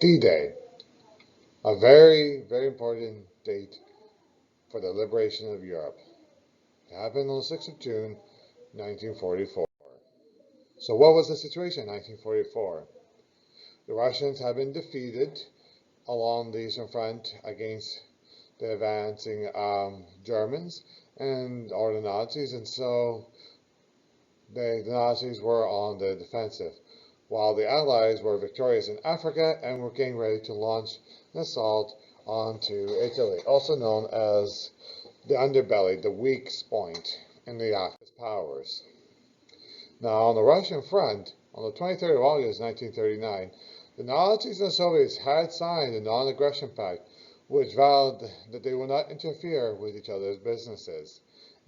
D-Day, a very, very important date for the liberation of Europe. It happened on the 6th of June, 1944. So what was the situation in 1944? The Russians had been defeated along the Eastern Front against the advancing Germans or the Nazis, and so the Nazis were on the defensive, while the Allies were victorious in Africa and were getting ready to launch an assault onto Italy, also known as the underbelly, the weak point in the Axis powers. Now, on the Russian front, on the 23rd of August 1939, the Nazis and the Soviets had signed a non-aggression pact which vowed that they would not interfere with each other's businesses.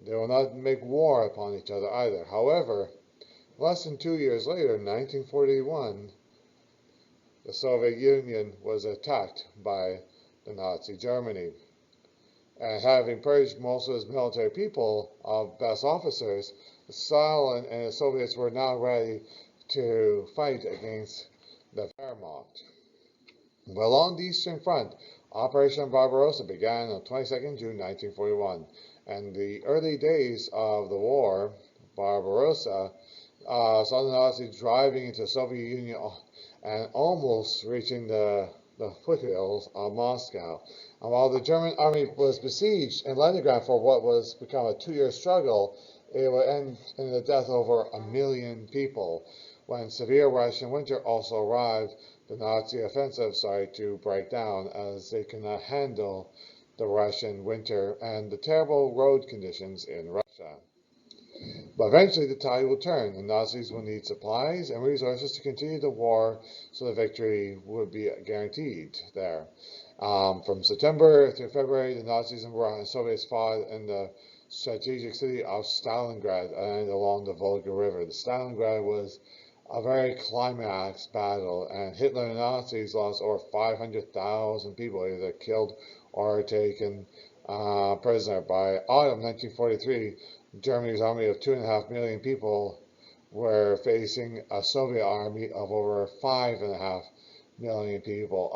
They will not make war upon each other either. However, less than 2 years later, in 1941, the Soviet Union was attacked by the Nazi Germany. And having purged most of its military people of best officers, Stalin and the Soviets were now ready to fight against the Wehrmacht. Well, on the Eastern Front, Operation Barbarossa began on 22nd June 1941, and the early days of the war, Barbarossa, saw the Nazis driving into the Soviet Union and almost reaching the foothills of Moscow. And while the German army was besieged in Leningrad for what was become a 2-year struggle, it would end in the death of over 1 million people. When severe Russian winter also arrived, the Nazi offensive started to break down as they could not handle the Russian winter and the terrible road conditions in Russia. But eventually the tide will turn. The Nazis will need supplies and resources to continue the war, so the victory would be guaranteed there. From September through February, the Nazis and Soviets fought in the strategic city of Stalingrad and along the Volga River. The Stalingrad was a very climax battle, and Hitler and the Nazis lost over 500,000 people either killed or taken prisoner. By autumn 1943, Germany's army of 2.5 million people were facing a Soviet army of over 5.5 million people.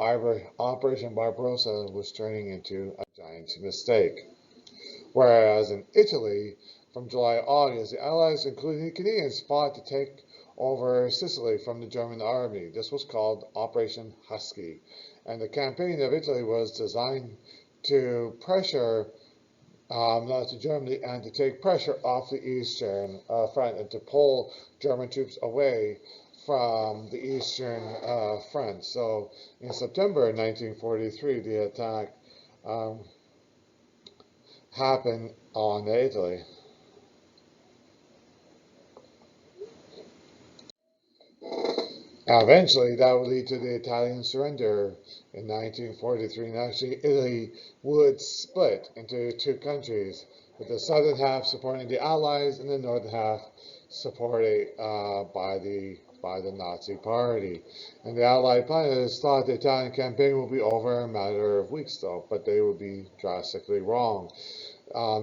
Operation Barbarossa was turning into a giant mistake. Whereas in Italy, from July to August, the Allies, including the Canadians, fought to take over Sicily from the German army. This was called Operation Husky. And the campaign of Italy was designed to pressure Nazi Germany and to take pressure off the Eastern Front and to pull German troops away from the Eastern Front. So in September 1943, the attack happened on Italy. Eventually, that would lead to the Italian surrender in 1943, and actually Italy would split into two countries, with the southern half supporting the Allies and the northern half supported by the Nazi Party. And the Allied planners thought the Italian campaign would be over in a matter of weeks, though, but they would be drastically wrong.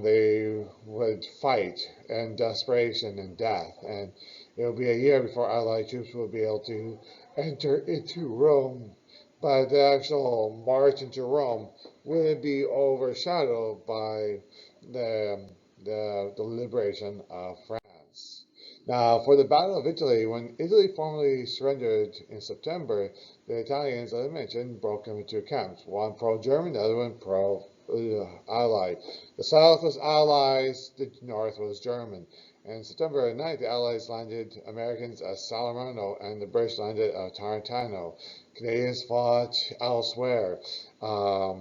They would fight in desperation and death, and it would be a year before Allied troops would be able to enter into Rome. But the actual march into Rome would be overshadowed by the liberation of France. Now, for the Battle of Italy, when Italy formally surrendered in September, the Italians, as I mentioned, broke into two camps, one pro-German, the other one pro-Allied. The south was Allies, the north was German. And September 9th, the Allies landed Americans at Salerno and the British landed at Tarantino. Canadians fought elsewhere. For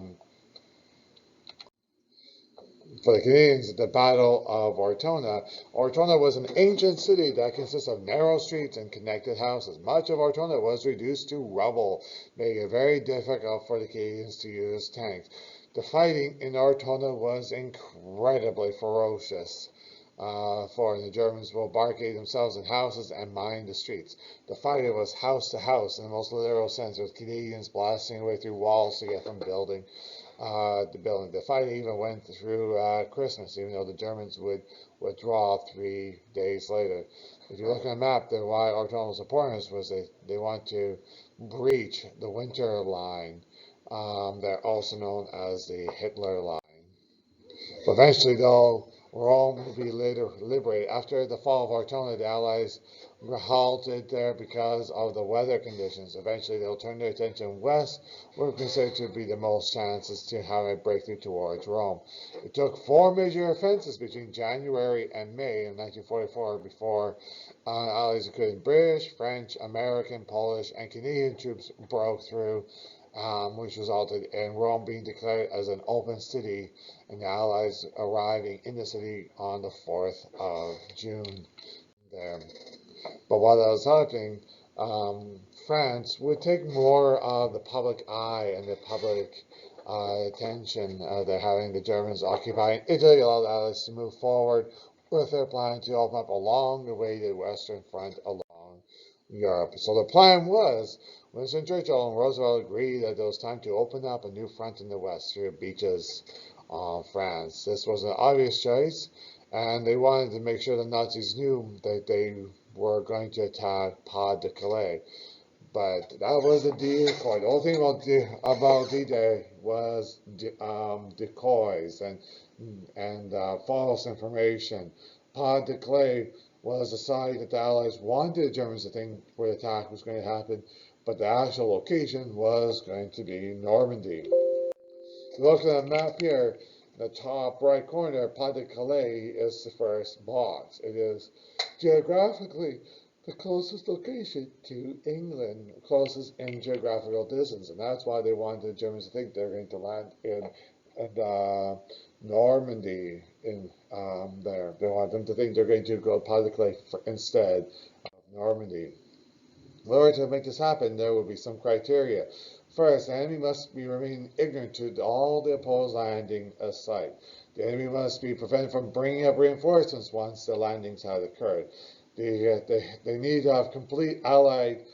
the Canadians, the Battle of Ortona. Ortona was an ancient city that consists of narrow streets and connected houses. Much of Ortona was reduced to rubble, making it very difficult for the Canadians to use tanks. The fighting in Ortona was incredibly ferocious. For the Germans will barricade themselves in houses and mine the streets. The fighting was house to house in the most literal sense, with Canadians blasting away through walls to get from building the building. The fighting even went through Christmas, even though the Germans would withdraw 3 days later. If you look at a map, then why O'Donnell was important was they want to breach the Winter Line. They're also known as the Hitler Line. But eventually, though, Rome will be later liberated. After the fall of Ortona, the Allies halted there because of the weather conditions. Eventually, they'll turn their attention west, where considered to be the most chances to have a breakthrough towards Rome. It took 4 major offensives between January and May of 1944 before Allies, including British, French, American, Polish, and Canadian troops, broke through, which resulted in Rome being declared as an open city and the Allies arriving in the city on the 4th of June there. But while that was happening, France would take more of the public eye and the public attention they're having the Germans occupying Italy, allowed the Allies to move forward with their plan to open up along the way to the Western Front along Europe. So the plan was, Winston Churchill and Roosevelt agreed that it was time to open up a new front in the West through the beaches of France. This was an obvious choice, and they wanted to make sure the Nazis knew that they were going to attack Pas de Calais. But that was a decoy. The whole thing about D-Day was decoys and false information. Pas de Calais was a site that the Allies wanted the Germans to think where the attack was going to happen, but the actual location was going to be Normandy. If you look at the map here, the top right corner, Pas de Calais is the first box. It is geographically the closest location to England, closest in geographical distance, and that's why they wanted the Germans to think they're going to land in Normandy in there. They want them to think they're going to go to Pas de Calais instead of Normandy. In order to make this happen, there will be some criteria. First, the enemy must be remain ignorant to all the opposed landing site. The enemy must be prevented from bringing up reinforcements once the landings have occurred. They need to have complete Allied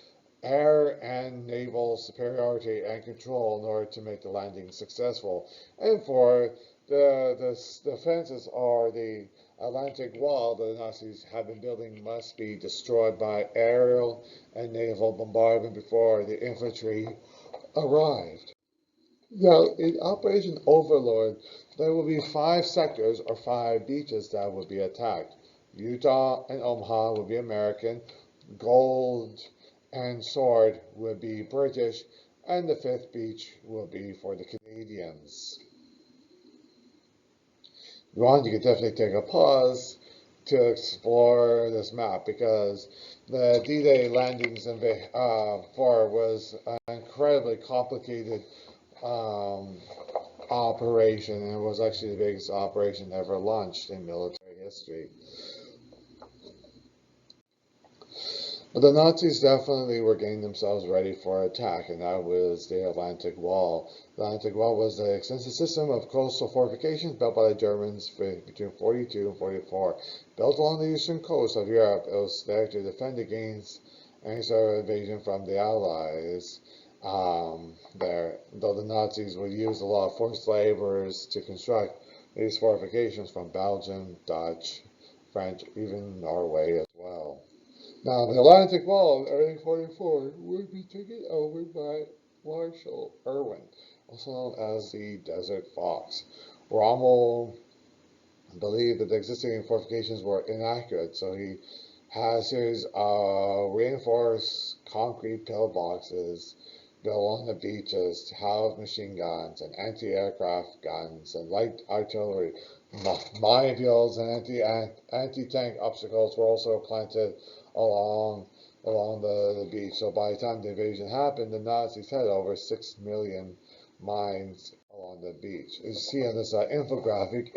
air and naval superiority and control in order to make the landing successful. And for the defenses or the Atlantic Wall that the Nazis have been building must be destroyed by aerial and naval bombardment before the infantry arrived. Now, in Operation Overlord, there will be 5 sectors or 5 beaches that will be attacked. Utah and Omaha will be American, Gold and Sword will be British, and the 5th beach will be for the Canadians. If you want, you could definitely take a pause to explore this map because the D-Day landings in for was an incredibly complicated operation, and it was actually the biggest operation ever launched in military history. But the Nazis definitely were getting themselves ready for attack, and that was the Atlantic Wall. The Atlantic Wall was an extensive system of coastal fortifications built by the Germans between 42 and 44. Built along the eastern coast of Europe, it was there to defend against any sort of invasion from the Allies. Though the Nazis would use a lot of forced laborers to construct these fortifications from Belgium, Dutch, French, even Norway as well. Now, the Atlantic Wall in early 44 would be taken over by Marshal Irwin, also known as the Desert Fox. Rommel believed that the existing fortifications were inaccurate, so he had a series of reinforced concrete pillboxes built along the beaches to house machine guns and anti-aircraft guns and light artillery. Minefields and anti-tank obstacles were also planted along the beach. So by the time the invasion happened, the Nazis had over 6 million mines along the beach. As you see on this infographic,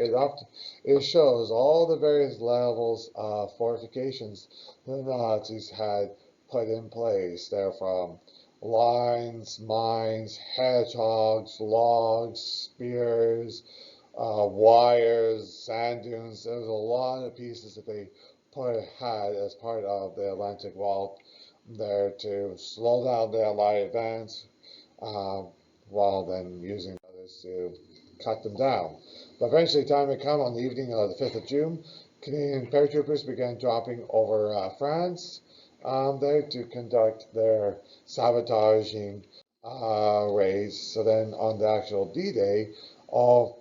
it shows all the various levels of fortifications the Nazis had put in place. They're from lines, mines, hedgehogs, logs, spears, wires, sand dunes. There's a lot of pieces that they had as part of the Atlantic Wall there to slow down the Allied advance while then using other was to cut them down. But eventually, time had come on the evening of the 5th of June. Canadian paratroopers began dropping over France there to conduct their sabotaging raids. So then on the actual D-Day,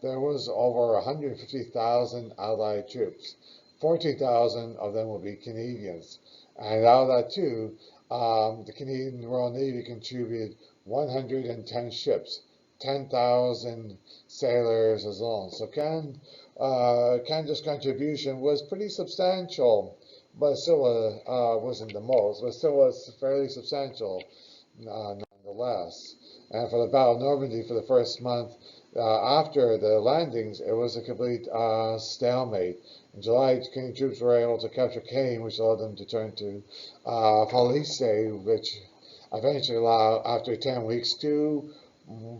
there was over 150,000 Allied troops. 14,000 of them will be Canadians. And out of that too, the Canadian Royal Navy contributed 110 ships, 10,000 sailors as well. So Canada's contribution was pretty substantial, but still wasn't the most, but still was fairly substantial nonetheless. And for the Battle of Normandy, for the first month after the landings, it was a complete stalemate. In July, Canadian troops were able to capture Caen, which allowed them to turn to Falaise, which eventually allowed, after 10 weeks, to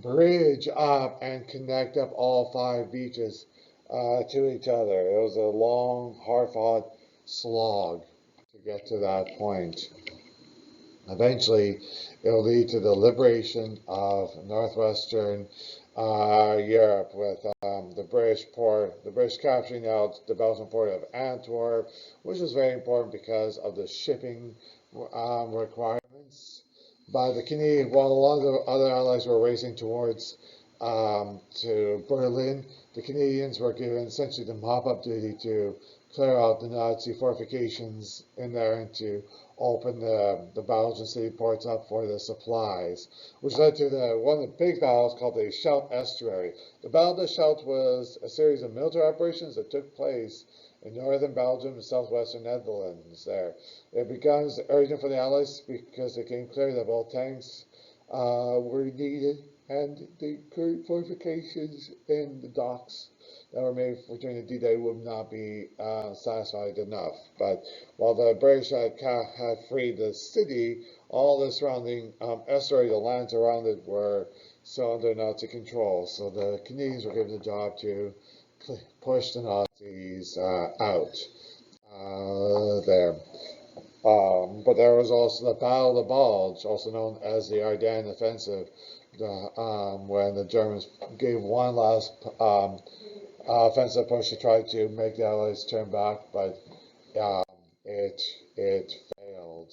bridge up and connect up all 5 beaches to each other. It was a long, hard-fought slog to get to that point. Eventually, it will lead to the liberation of northwestern Europe, with the British capturing out the Belgian port of Antwerp, which was very important because of the shipping requirements. But the Canadian, while a lot of the other allies were racing towards to Berlin, the Canadians were given essentially the mop-up duty to clear out the Nazi fortifications in there and to open the Belgian city ports up for the supplies, which led to one of the big battles called the Scheldt Estuary. The Battle of the Scheldt was a series of military operations that took place in northern Belgium and southwestern Netherlands there. It becomes urgent for the Allies because it became clear that both tanks were needed, and the current fortifications in the docks that were made during the D-Day would not be satisfied enough. But while the British had freed the city, all the surrounding estuary, the lands around it, were still under Nazi control. So the Canadians were given the job to push the Nazis out there. But there was also the Battle of the Bulge, also known as the Ardennes Offensive, when the Germans gave one last offensive push to try to make the Allies turn back, but it failed.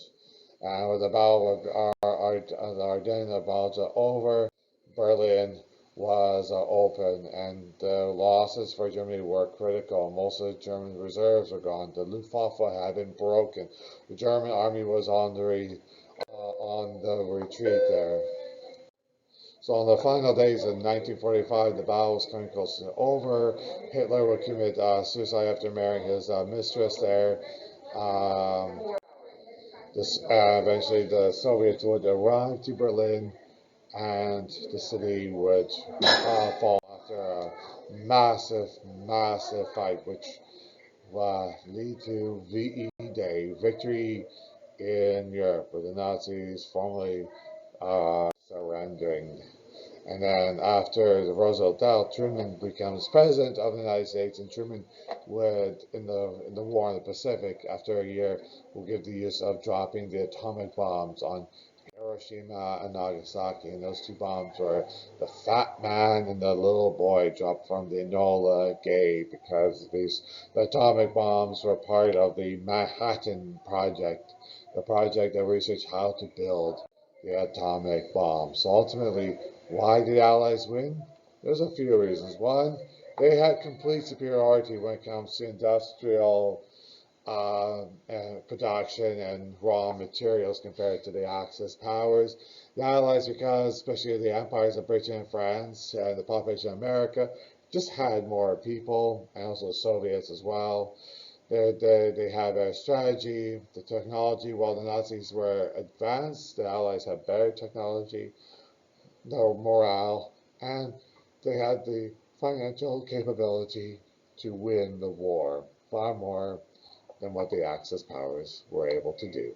And with the Battle of the Ardennes the Bulge over, Berlin was open, and the losses for Germany were critical. Most of the German reserves were gone. The Luftwaffe had been broken. The German army was on the retreat there. So on the final days of 1945, the battle was coming close to over. Hitler would commit suicide after marrying his mistress there. Eventually, the Soviets would arrive to Berlin, and the city would fall after a massive, massive fight, which would lead to VE Day, Victory in Europe, with the Nazis formally surrendering. And then after the Roosevelt death, Truman becomes president of the United States, and Truman would, in the war in the Pacific, after a year, will give the use of dropping the atomic bombs on Hiroshima and Nagasaki. And those 2 bombs were the Fat Man and the Little Boy, dropped from the Enola Gay, because the atomic bombs were part of the Manhattan Project, the project that researched how to build the atomic bomb. So ultimately, why did the Allies win? There's a few reasons. One, they had complete superiority when it comes to industrial production and raw materials compared to the Axis powers. The Allies, because especially the empires of Britain and France and the population of America, just had more people, and also the Soviets as well. They had a strategy, the technology. While the Nazis were advanced, the Allies had better technology, no morale, and they had the financial capability to win the war far more than what the Axis powers were able to do.